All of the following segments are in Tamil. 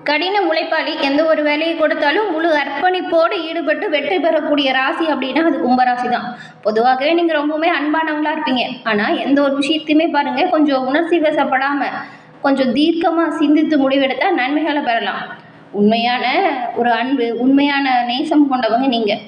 கடின உழைப்பாளி. எந்த ஒரு வேலையை கொடுத்தாலும் முழு அர்ப்பணிப்போடு ஈடுபட்டு வெற்றி பெறக்கூடிய ராசி அப்படின்னா அது கும்பராசி தான். பொதுவாகவே நீங்கள் ரொம்பவுமே அன்பானவங்களா இருப்பீங்க. ஆனால் எந்த ஒரு விஷயத்தையுமே பாருங்கள், கொஞ்சம் உணர்ச்சி வசப்படாமல் கொஞ்சம் தீர்க்கமாக சிந்தித்து முடிவெடுத்தால் நன்மைகளை பெறலாம். உண்மையான ஒரு அன்பு, உண்மையான நேசம் கொண்டவங்க நீங்கள்.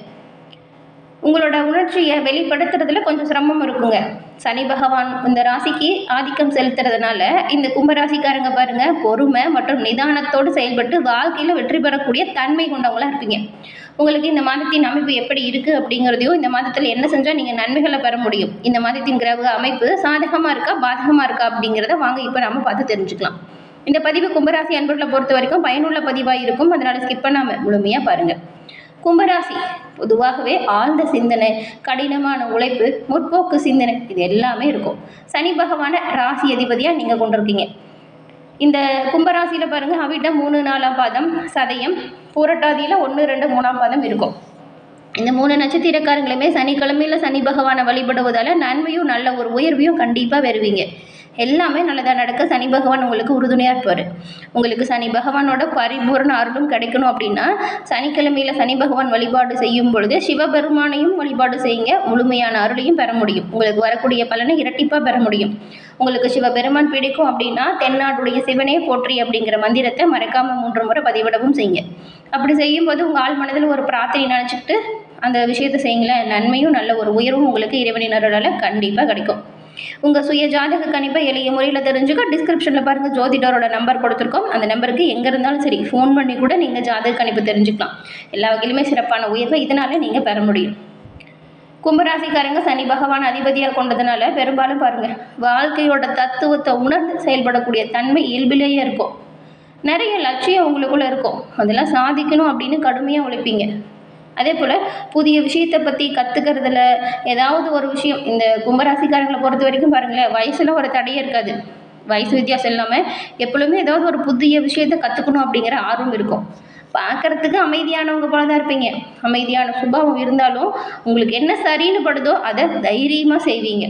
உங்களோட உணர்ச்சியை வெளிப்படுத்துறதுல கொஞ்சம் சிரமம் இருக்குங்க. சனி பகவான் இந்த ராசிக்கு ஆதிக்கம் செலுத்துறதுனால இந்த கும்பராசிக்காரங்க பாருங்க, பொறுமை மற்றும் நிதானத்தோடு செயல்பட்டு வாழ்க்கையில் வெற்றி பெறக்கூடிய தன்மை கொண்டவங்களா இருப்பீங்க. உங்களுக்கு இந்த மாதத்தின் அமைப்பு எப்படி இருக்குது அப்படிங்கிறதையும், இந்த மாதத்தில் என்ன செஞ்சால் நீங்கள் நன்மைகளை பெற முடியும், இந்த மாதத்தின் கிரக அமைப்பு சாதகமாக இருக்கா பாதகமாக இருக்கா அப்படிங்கிறத வாங்க இப்போ நம்ம பார்த்து தெரிஞ்சுக்கலாம். இந்த பதிவு கும்பராசி அன்பர்களை பொறுத்த வரைக்கும் பயனுள்ள பதிவாக இருக்கும். அதனால் ஸ்கிப் பண்ணாமல் முழுமையாக பாருங்கள். கும்பராசி பொதுவாகவே ஆழ்ந்த சிந்தனை, கடினமான உழைப்பு, முற்போக்கு சிந்தனை இது எல்லாமே இருக்கும். சனி பகவான ராசி அதிபதியாக நீங்கள் கொண்டிருக்கீங்க. இந்த கும்பராசியில் பாருங்கள், அவிட்டம் 3, 4ஆம் பாதம், சதயம், பூரட்டாதியில் 1, 2, 3ஆம் பாதம் இருக்கும். இந்த 3 நட்சத்திரக்காரங்களுமே சனிக்கிழமையில் சனி பகவானை வழிபடுவதால் நன்மையும் நல்ல ஒரு உயர்வையும் கண்டிப்பாக வருவீங்க. எல்லாமே நல்லதாக நடக்க சனி பகவான் உங்களுக்கு உறுதுணையாக இருப்பார். உங்களுக்கு சனி பகவானோட பரிபூர்ண அருளும் கிடைக்கணும் அப்படின்னா சனிக்கிழமையில் சனி பகவான் வழிபாடு செய்யும் பொழுது சிவபெருமானையும் வழிபாடு செய்யுங்க. முழுமையான அருளையும் பெற முடியும். உங்களுக்கு வரக்கூடிய பலனை இரட்டிப்பாக பெற முடியும். உங்களுக்கு சிவபெருமான் பிடிக்கும் அப்படின்னா தென்னாடுடைய சிவனே போற்றி அப்படிங்கிற மந்திரத்தை மறக்காமல் 3 முறை பதிவிடவும் செய்யுங்க. அப்படி செய்யும்போது உங்கள் ஆள் மனதில் ஒரு பிரார்த்தனை நினச்சிக்கிட்டு அந்த விஷயத்தை செய்யுங்களேன். நன்மையும் நல்ல ஒரு உயர்வும் உங்களுக்கு இறைவனின் அருளால் கண்டிப்பாக கிடைக்கும். உங்கள் சுய ஜாதக கணிப்பை எளிய முறையில் தெரிஞ்சுக்க டிஸ்கிரிப்ஷனில் பாருங்கள், ஜோதிடரோட நம்பர் கொடுத்துருக்கோம். அந்த நம்பருக்கு எங்கே இருந்தாலும் சரி ஃபோன் பண்ணி கூட நீங்கள் ஜாதக கணிப்பு தெரிஞ்சுக்கலாம். எல்லா வகையிலுமே சிறப்பான உயர்வை இதனால நீங்கள் பெற முடியும். கும்பராசிக்காரங்க சனி பகவான் அதிபதியாக கொண்டதுனால பெரும்பாலும் பாருங்கள், வாழ்க்கையோட தத்துவத்தை உணர்ந்து செயல்படக்கூடிய தன்மை இயல்பிலேயே இருக்கும். நிறைய லட்சியம் உங்களுக்குள்ளே இருக்கும். அதெல்லாம் சாதிக்கணும் அப்படின்னு கடுமையாக உழைப்பீங்க. அதே போல் புதிய விஷயத்தை பற்றி கற்றுக்கிறதுல ஏதாவது ஒரு விஷயம், இந்த கும்பராசிக்காரங்களை பொறுத்த வரைக்கும் பாருங்களேன், வயசில் ஒரு தடையே இருக்காது. வயசு வித்தியாசம் இல்லாமல் எப்பொழுதுமே ஏதாவது ஒரு புதிய விஷயத்தை கற்றுக்கணும் அப்படிங்கிற ஆர்வம் இருக்கும். பார்க்குறதுக்கு அமைதியானவங்க போல தான் இருப்பீங்க. அமைதியான சுபாவம் இருந்தாலும் உங்களுக்கு என்ன சரின்னு படுதோ அதை தைரியமாக செய்வீங்க.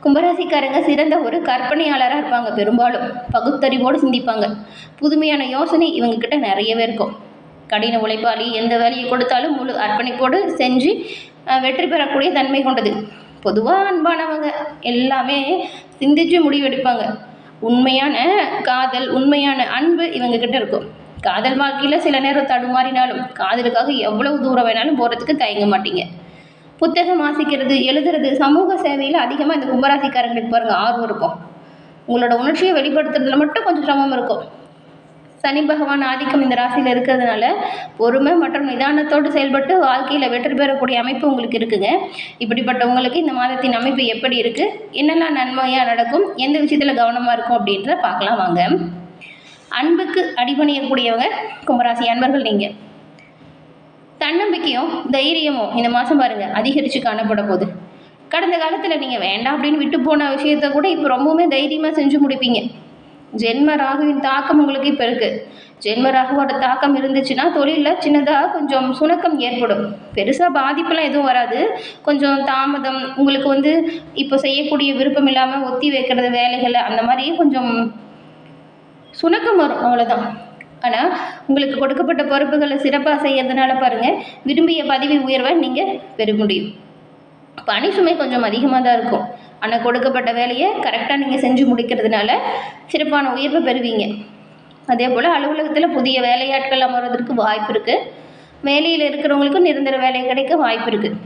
கும்பராசிக்காரங்க சிறந்த ஒரு கற்பனையாளராக இருப்பாங்க. பெரும்பாலும் பகுத்தறிவோடு சிந்திப்பாங்க. புதுமையான யோசனை இவங்கக்கிட்ட நிறையவே இருக்கும். கடின உழைப்பாளி. எந்த வேலையை கொடுத்தாலும் முழு அர்ப்பணிப்போடு செஞ்சு வெற்றி பெறக்கூடிய தன்மை கொண்டது. பொதுவாக அன்பானவங்க, எல்லாமே சிந்திச்சு முடிவெடுப்பாங்க. உண்மையான காதல், உண்மையான அன்பு இவங்கக்கிட்ட இருக்கும். காதல் வாழ்க்கையில் சில நேரம் தடுமாறினாலும் காதலுக்காக எவ்வளவு தூரம் வேணாலும் போகிறதுக்கு தயங்க மாட்டீங்க. புத்தகம் வாசிக்கிறது, எழுதுறது, சமூக சேவையில் அதிகமாக இந்த கும்பராசிக்காரங்களுக்கு பாருங்கள் ஆர்வம் இருக்கும். உங்களோட உணர்ச்சியை வெளிப்படுத்துறதுல மட்டும் கொஞ்சம் சிரமம் இருக்கும். சனி பகவான் ஆதிக்கம் இந்த ராசியில் இருக்கிறதுனால பொறுமை மற்றும் நிதானத்தோடு செயல்பட்டு வாழ்க்கையில் வெற்றி பெறக்கூடிய அமைப்பு உங்களுக்கு இருக்குங்க. இப்படிப்பட்ட உங்களுக்கு இந்த மாதத்தின் அமைப்பு எப்படி இருக்குது, என்னெல்லாம் நன்மையாக நடக்கும், எந்த விஷயத்தில் கவனமாக இருக்கும் அப்படின்றத பார்க்கலாம் வாங்க. அன்புக்கு அடிபணியக்கூடியவங்க கும்பராசி அன்பர்கள் நீங்கள். தன்னம்பிக்கையும் தைரியமும் இந்த மாதம் பாருங்கள் அதிகரித்து காணப்பட போகுது. கடந்த காலத்தில் நீங்கள் வேண்டாம் அப்படின்னு விட்டு போன விஷயத்தை கூட இப்போ ரொம்பவுமே தைரியமாக செஞ்சு முடிப்பீங்க. ஜென்ம ராகுவின் தாக்கம் உங்களுக்கு இப்போ இருக்குது. ஜென்ம ராகுவோட தாக்கம் இருந்துச்சுன்னா தொழிலில் சின்னதாக கொஞ்சம் சுணக்கம் ஏற்படும். பெருசாக பாதிப்பெல்லாம் எதுவும் வராது. கொஞ்சம் தாமதம், உங்களுக்கு இப்போ செய்யக்கூடிய விருப்பம் இல்லாமல் ஒத்தி வைக்கிறது வேலைகளை, அந்த மாதிரி கொஞ்சம் சுணக்கம் வரும், அவ்வளோதான். ஆனால் உங்களுக்கு கொடுக்கப்பட்ட பொறுப்புகளை சிறப்பாக செய்யறதுனால பாருங்கள், விரும்பிய பதவி உயர்வை நீங்கள் பெற முடியும். பணி சுமை கொஞ்சம் அதிகமாக தான் இருக்கும். ஆனால் கொடுக்கப்பட்ட வேலையை கரெக்டாக நீங்கள் செஞ்சு முடிக்கிறதுனால சிறப்பான உயர்வை பெறுவீங்க. அதே போல் அலுவலகத்தில் புதிய வேலையாட்கள் அமர்வதற்கு வாய்ப்பு இருக்குது. வேலையில் இருக்கிறவங்களுக்கும் நிரந்தர வேலை கிடைக்க வாய்ப்பு இருக்குது.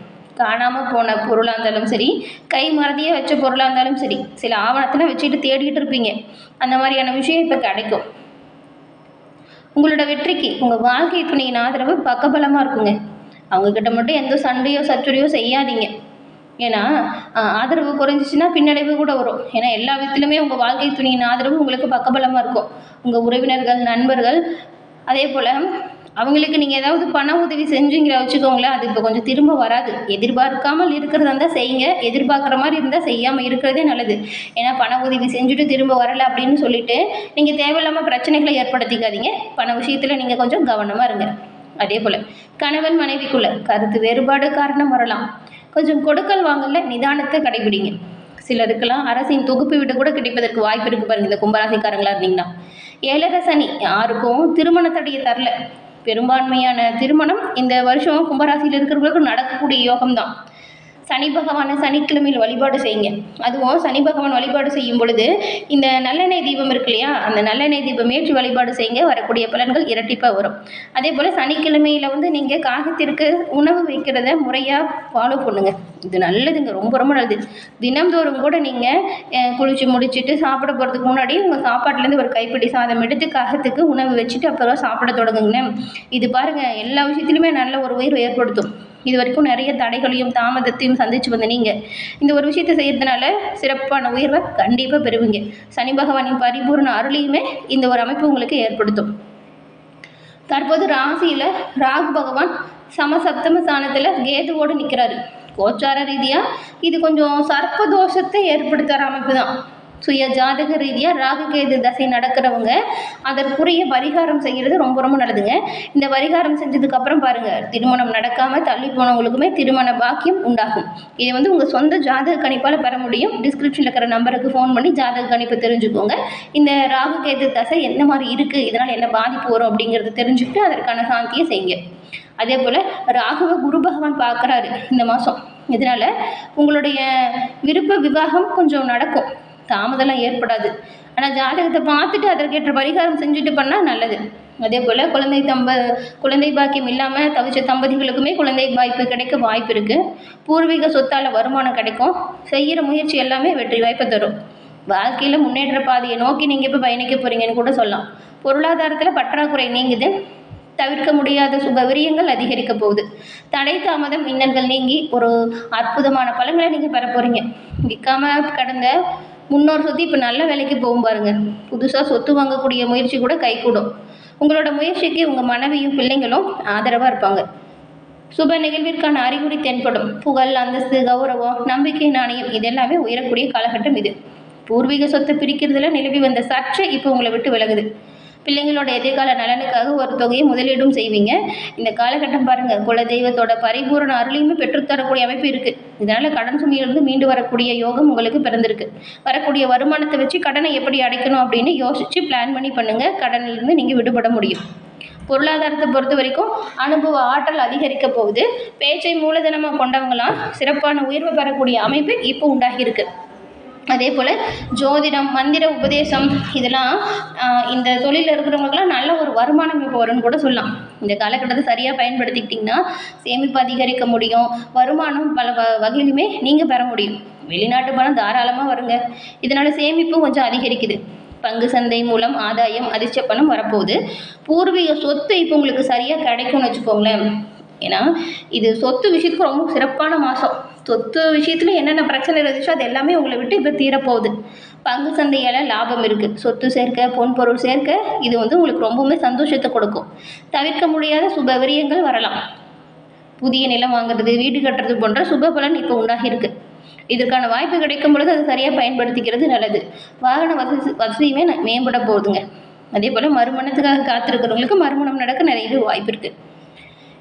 காணாமல் போன பொருளாக இருந்தாலும் சரி, கை மறதியே வச்ச பொருளாக இருந்தாலும் சரி, சில ஆவணத்தெல்லாம் வச்சுட்டு தேடிக்கிட்டு இருப்பீங்க. அந்த மாதிரியான விஷயம் இப்போ கிடைக்கும். உங்களோட வெற்றிக்கு உங்கள் வாழ்க்கை துணையின் ஆதரவு பக்கபலமாக இருக்குங்க. அவங்கக்கிட்ட மட்டும் எந்த சண்டையோ சச்சுரையோ செய்யாதீங்க. ஏன்னா ஆதரவு குறைஞ்சிச்சின்னா பின்னடைவு கூட வரும். ஏன்னா எல்லா விதத்திலுமே உங்கள் வாழ்க்கை துணையின் ஆதரவு உங்களுக்கு பக்கபலமாக இருக்கும். உங்கள் உறவினர்கள், நண்பர்கள், அதே போல் அவங்களுக்கு நீங்கள் ஏதாவது பண உதவி செஞ்சீங்கிற வச்சுக்கோங்களேன், அது இப்போ கொஞ்சம் திரும்ப வராது. எதிர்பார்க்காமல் இருக்கிறதா இருந்தால் செய்யுங்க. எதிர்பார்க்குற மாதிரி இருந்தால் செய்யாமல் இருக்கிறதே நல்லது. ஏன்னா பண உதவி செஞ்சுட்டு திரும்ப வரலை அப்படின்னு சொல்லிட்டு நீங்கள் தேவையில்லாமல் பிரச்சனைகளை ஏற்படுத்திக்காதீங்க. பண விஷயத்தில் நீங்கள் கொஞ்சம் கவனமாக இருங்க. அதே போல் கணவன் மனைவிக்குள்ள கருத்து வேறுபாடு காரணம் வரலாம். கொஞ்சம் கொடுக்கல் வாங்கல நிதானத்தை கடைபிடிங்க. சிலருக்கெல்லாம் அரசின் தொகுப்பு வீடு கூட கிடைப்பதற்கு வாய்ப்பு இருக்குது பாருங்கள், இந்த கும்பராசிக்காரங்களாக இருந்தீங்கன்னா. ஏழரை சனி யாருக்கும் திருமண தடையை தரல. பெரும்பான்மையான திருமணம் இந்த வருஷம் கும்பராசியில் இருக்கிறவங்களுக்கு நடக்கக்கூடிய யோகம்தான். சனி பகவானை சனிக்கிழமையில் வழிபாடு செய்யுங்க. அதுவும் சனி பகவான் வழிபாடு செய்யும் பொழுது இந்த நல்லெண்ணெய் தீபம் இருக்கு இல்லையா, அந்த நல்லெண்ணெய் தீபம் ஏற்றி வழிபாடு செய்யுங்க. வரக்கூடிய பலன்கள் இரட்டிப்பாக வரும். அதே போல் சனிக்கிழமையில் நீங்கள் காகத்திற்கு உணவு வைக்கிறத முறையாக ஃபாலோ பண்ணுங்கள். இது நல்லதுங்க, ரொம்ப ரொம்ப நல்லது. தினம்தோறும் கூட நீங்கள் குளிச்சு முடிச்சுட்டு சாப்பிட போகிறதுக்கு முன்னாடி உங்கள் சாப்பாட்டிலேருந்து ஒரு கைப்பிடி சாதம் எடுத்து காகத்துக்கு உணவு வச்சுட்டு அப்புறம் சாப்பிட தொடங்குங்க. இது பாருங்கள், எல்லா விஷயத்துலையுமே நல்ல ஒரு உயர்வு ஏற்படுத்தும். இது வரைக்கும் நிறைய தடைகளையும் தாமதத்தையும் சந்திச்சு வந்த நீங்கள் இந்த ஒரு விஷயத்தை செய்யறதுனால சிறப்பான உயர்வை கண்டிப்பாக பெறுவீங்க. சனி பகவானின் பரிபூர்ண அருளையுமே இந்த ஒரு அமைப்பு உங்களுக்கு ஏற்படுத்தும். தற்போது ராசியில் ராகு பகவான் சமசப்தம ஸ்தானத்தில் கேதுவோடு நிற்கிறாரு. கோச்சார ரீதியாக இது கொஞ்சம் சர்ப்பதோஷத்தை ஏற்படுத்துகிற அமைப்பு தான். சுய ஜாதக ரீதியாக ராகு கேது தசை நடக்கிறவங்க அதற்குரிய பரிகாரம் செய்கிறது ரொம்ப ரொம்ப நல்லதுங்க. இந்த பரிகாரம் செஞ்சதுக்கப்புறம் பாருங்கள், திருமணம் நடக்காமல் தள்ளி போனவங்களுக்குமே திருமண பாக்கியம் உண்டாகும். இது உங்கள் சொந்த ஜாதக கணிப்பால் பெற முடியும். டிஸ்கிரிப்ஷனில் இருக்கிற நம்பருக்கு ஃபோன் பண்ணி ஜாதக கணிப்பு தெரிஞ்சுக்கோங்க. இந்த ராகு கேது தசை எந்த மாதிரி இருக்குது, இதனால் என்ன பாதிப்பு வரும் அப்படிங்கிறத தெரிஞ்சுக்கிட்டு அதற்கான சாந்தியை செய்யுங்க. அதே போல் ராகுவை குரு பகவான் பார்க்குறாரு இந்த மாதம். இதனால் உங்களுடைய விருப்ப விவாகம் கொஞ்சம் நடக்கும், தாமதம்லாம் ஏற்படாது. ஆனால் ஜாதகத்தை பார்த்துட்டு அதற்கேற்ற பரிகாரம் செஞ்சுட்டு பண்ணால் நல்லது. அதே போல் குழந்தை பாக்கியம் இல்லாமல் தவிச்ச தம்பதிகளுக்குமே குழந்தை வாய்ப்பு கிடைக்க வாய்ப்பு இருக்குது. பூர்வீக சொத்தால் வருமானம் கிடைக்கும். செய்கிற முயற்சி எல்லாமே வெற்றி வாய்ப்பை தரும். வாழ்க்கையில் முன்னேற்ற பாதையை நோக்கி நீங்கள் இப்போ பயணிக்க போகிறீங்கன்னு கூட சொல்லலாம். பொருளாதாரத்தில் பற்றாக்குறை நீங்குது. தவிர்க்க முடியாத சுபவிரியங்கள் அதிகரிக்க போகுது. தடை தாமதம் இன்னல்கள் நீங்கி ஒரு அற்புதமான பலன்களை நீங்கள் பெற போகிறீங்க. விற்காமல் கடந்த முன்னோர் சொத்து இப்போ நல்ல வேலைக்கு போகும் பாருங்கள். புதுசாக சொத்து வாங்கக்கூடிய முயற்சி கூட கைகூடும். உங்களோட முயற்சிக்கு உங்கள் மனைவியும் பிள்ளைங்களும் ஆதரவாக இருப்பாங்க. சுப நிகழ்விற்கான அறிகுறி தென்படும். புகழ், அந்தஸ்து, கௌரவம், நம்பிக்கை, நாணயம் இதெல்லாமே உயரக்கூடிய காலகட்டம் இது. பூர்வீக சொத்தை பிரிக்கிறதுல நிலவி வந்த சர்ச்சை இப்போ உங்களை விட்டு விலகுது. பிள்ளைங்களோட எதிர்கால நலனுக்காக ஒரு தொகையை முதலீடும் செய்வீங்க. இந்த காலகட்டம் பாருங்கள், குலதெய்வத்தோட பரிபூரண அருளையுமே பெற்றுத்தரக்கூடிய அமைப்பு இருக்குது. இதனால் கடன் சுமையிலிருந்து மீண்டு வரக்கூடிய யோகம் உங்களுக்கு பிறந்திருக்கு. வரக்கூடிய வருமானத்தை வச்சு கடனை எப்படி அடைக்கணும் அப்படின்னு யோசித்து பிளான் பண்ணி பண்ணுங்கள். கடனிலிருந்து நீங்கள் விடுபட முடியும். பொருளாதாரத்தை பொறுத்த வரைக்கும் அனுபவ ஆற்றல் அதிகரிக்க போகுது. பேச்சை மூலதனமாக கொண்டவங்களாம் சிறப்பான உயர்வு பெறக்கூடிய அமைப்பு இப்போ உண்டாகியிருக்கு. அதே போல் ஜோதிடம், மந்திர உபதேசம் இதெல்லாம் இந்த தொழிலில் இருக்கிறவங்களுக்குலாம் நல்ல ஒரு வருமானம் இப்போ வரும்னு கூட சொல்லலாம். இந்த காலகட்டத்தை சரியாக பயன்படுத்திக்கிட்டிங்கன்னா சேமிப்பு அதிகரிக்க முடியும். வருமானம் பல வகையிலுமே நீங்கள் பெற முடியும். வெளிநாட்டு பணம் தாராளமாக வருங்க. இதனால் சேமிப்பும் கொஞ்சம் அதிகரிக்குது. பங்கு சந்தை மூலம் ஆதாயம், அதிர்ஷ்ட பணம் வரப்போகுது. பூர்வீக சொத்து இப்போ உங்களுக்கு சரியாக கிடைக்கும்னு வச்சுக்கோங்களேன். ஏன்னா இது சொத்து விஷயத்துக்கு ரொம்ப சிறப்பான மாதம். சொத்து விஷயத்தில் என்னென்ன பிரச்சனை இருந்துச்சோ அது எல்லாமே உங்களை விட்டு இப்போ தீரப்போகுது. பங்கு சந்தையால் லாபம் இருக்குது. சொத்து சேர்க்க, பொன்பொருள் சேர்க்க இது உங்களுக்கு ரொம்பவுமே சந்தோஷத்தை கொடுக்கும். தவிர்க்க முடியாத சுப விரியங்கள் வரலாம். புதிய நிலம் வாங்குறது, வீடு கட்டுறது போன்ற சுப பலன் இப்போ உண்டாகிருக்கு. இதற்கான வாய்ப்பு கிடைக்கும் பொழுது அதை சரியாக பயன்படுத்திக்கிறது நல்லது. வாகன வசதியுமே மேம்பட போகுதுங்க. அதே போல் மறுமணத்துக்காக காத்திருக்கிறவங்களுக்கு மறுமணம் நடக்க நிறைய வாய்ப்பு இருக்குது.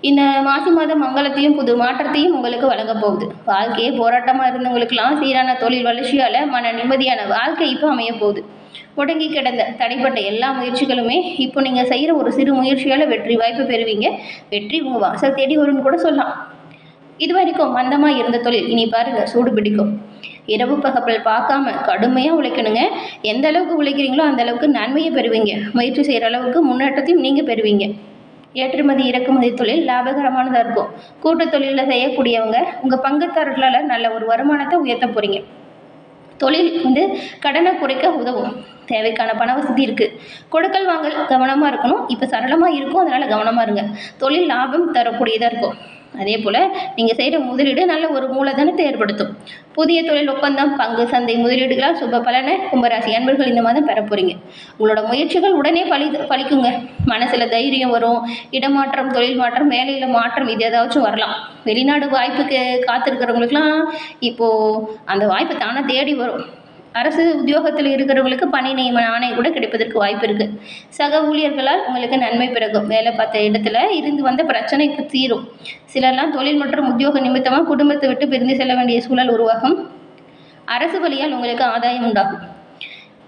இந்த மாசி மாதம் மங்களத்தையும் புது மாற்றத்தையும் உங்களுக்கு வழங்க போகுது. வாழ்க்கையே போராட்டமாக இருந்தவங்களுக்கெல்லாம் சீரான தொழில் வளர்ச்சியால் மன நிம்மதியான வாழ்க்கை இப்போ அமைய போகுது. முடங்கி கிடந்த தடைப்பட்ட எல்லா முயற்சிகளுமே இப்போ நீங்கள் செய்கிற ஒரு சிறு முயற்சியால் வெற்றி வாய்ப்பு பெறுவீங்க. வெற்றி உங்கள் வாசல் தேடி வரும்னு கூட சொல்லலாம். இது வரைக்கும் மந்தமாக இருந்த தொழில் இனி பாருங்கள் சூடு பிடிக்கும். இரவு பகல் பார்க்காம கடுமையாக உழைக்கணுங்க. எந்த அளவுக்கு உழைக்கிறீங்களோ அந்த அளவுக்கு நன்மையை பெறுவீங்க. முயற்சி செய்கிற அளவுக்கு முன்னேற்றத்தையும் நீங்கள் பெறுவீங்க. ஏற்றுமதி இறக்குமதி தொழில் லாபகரமானதாக இருக்கும். கூட்டு தொழிலில் செய்யக்கூடியவங்க உங்கள் பங்குதாரர்களால் நல்ல ஒரு வருமானத்தை உயர்த்த போகிறீங்க. தொழில் கடனை குறைக்க உதவும். தேவைக்கான பண வசதி இருக்குது. கொடுக்கல் வாங்கல் கவனமாக இருக்கணும். இப்போ சரளமாக இருக்கும், அதனால் கவனமாக இருங்க. தொழில் லாபம் தரக்கூடியதாக இருக்கும். அதே போல் நீங்கள் செய்கிற முதலீடு நல்ல ஒரு மூலதனத்தை ஏற்படுத்தும். புதிய தொழில் ஒப்பந்தம், பங்கு சந்தை முதலீடுகளால் சுப பலனை கும்பராசி அன்பர்கள் இந்த மாதம் பெற போகிறீங்க. உங்களோட முயற்சிகள் உடனே பலிக்குங்க. மனசில் தைரியம் வரும். இடமாற்றம், தொழில் மாற்றம், வேலையில் மாற்றம் இது ஏதாச்சும் வரலாம். வெளிநாடு வாய்ப்புக்கு காத்திருக்கிறவங்களுக்குலாம் இப்போது அந்த வாய்ப்பு தானே தேடி வரும். அரசு உத்தியோகத்தில் இருக்கிறவங்களுக்கு பணி நியமன ஆணை கூட கிடைப்பதற்கு வாய்ப்பு இருக்குது. சக ஊழியர்களால் உங்களுக்கு நன்மை பிறகும். வேலை பார்த்த இடத்துல இருந்து வந்த பிரச்சனை இப்போ தீரும். சிலர்லாம் தொழில் மற்றும் உத்தியோக நிமித்தமாக குடும்பத்தை விட்டு பிரிந்து செல்ல வேண்டிய சூழல் உருவாகும். அரசு வழியால் உங்களுக்கு ஆதாயம் உண்டாகும்.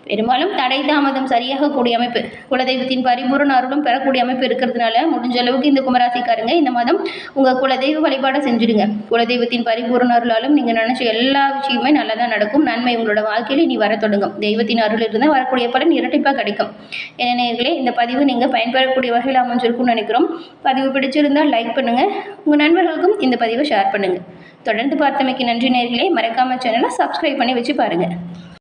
பெரும்பாலும் தடை தாமதம் சரியாகக்கூடிய அமைப்பு, குலதெய்வத்தின் பரிபூரண அருளும் பெறக்கூடிய அமைப்பு இருக்கிறதுனால முடிஞ்ச அளவுக்கு இந்த கும்பராசிக்காரங்க இந்த மாதம் உங்கள் குலதெய்வ வழிபாடை செஞ்சுடுங்க. குலதெய்வத்தின் பரிபூரண அருளாலும் நீங்கள் நினச்ச எல்லா விஷயமே நல்லதாக நடக்கும். நன்மை உங்களோட வாழ்க்கையில் இனி வர தொடங்கும். தெய்வத்தின் அருள் இருந்தால் வரக்கூடிய பலன் இரட்டிப்பாக கிடைக்கும். என்ன நேயர்களே, இந்த பதிவு நீங்கள் பயன்பெறக்கூடிய வகையில் அமைஞ்சிருக்கும்னு நினைக்கிறோம். பதிவு பிடிச்சிருந்தால் லைக் பண்ணுங்கள், உங்கள் நண்பர்களுக்கும் இந்த பதிவை ஷேர் பண்ணுங்கள். தொடர்ந்து பார்த்தமைக்கு நன்றி நேயர்களே. மறக்காம சேனலை சப்ஸ்கிரைப் பண்ணி வச்சு பாருங்கள்.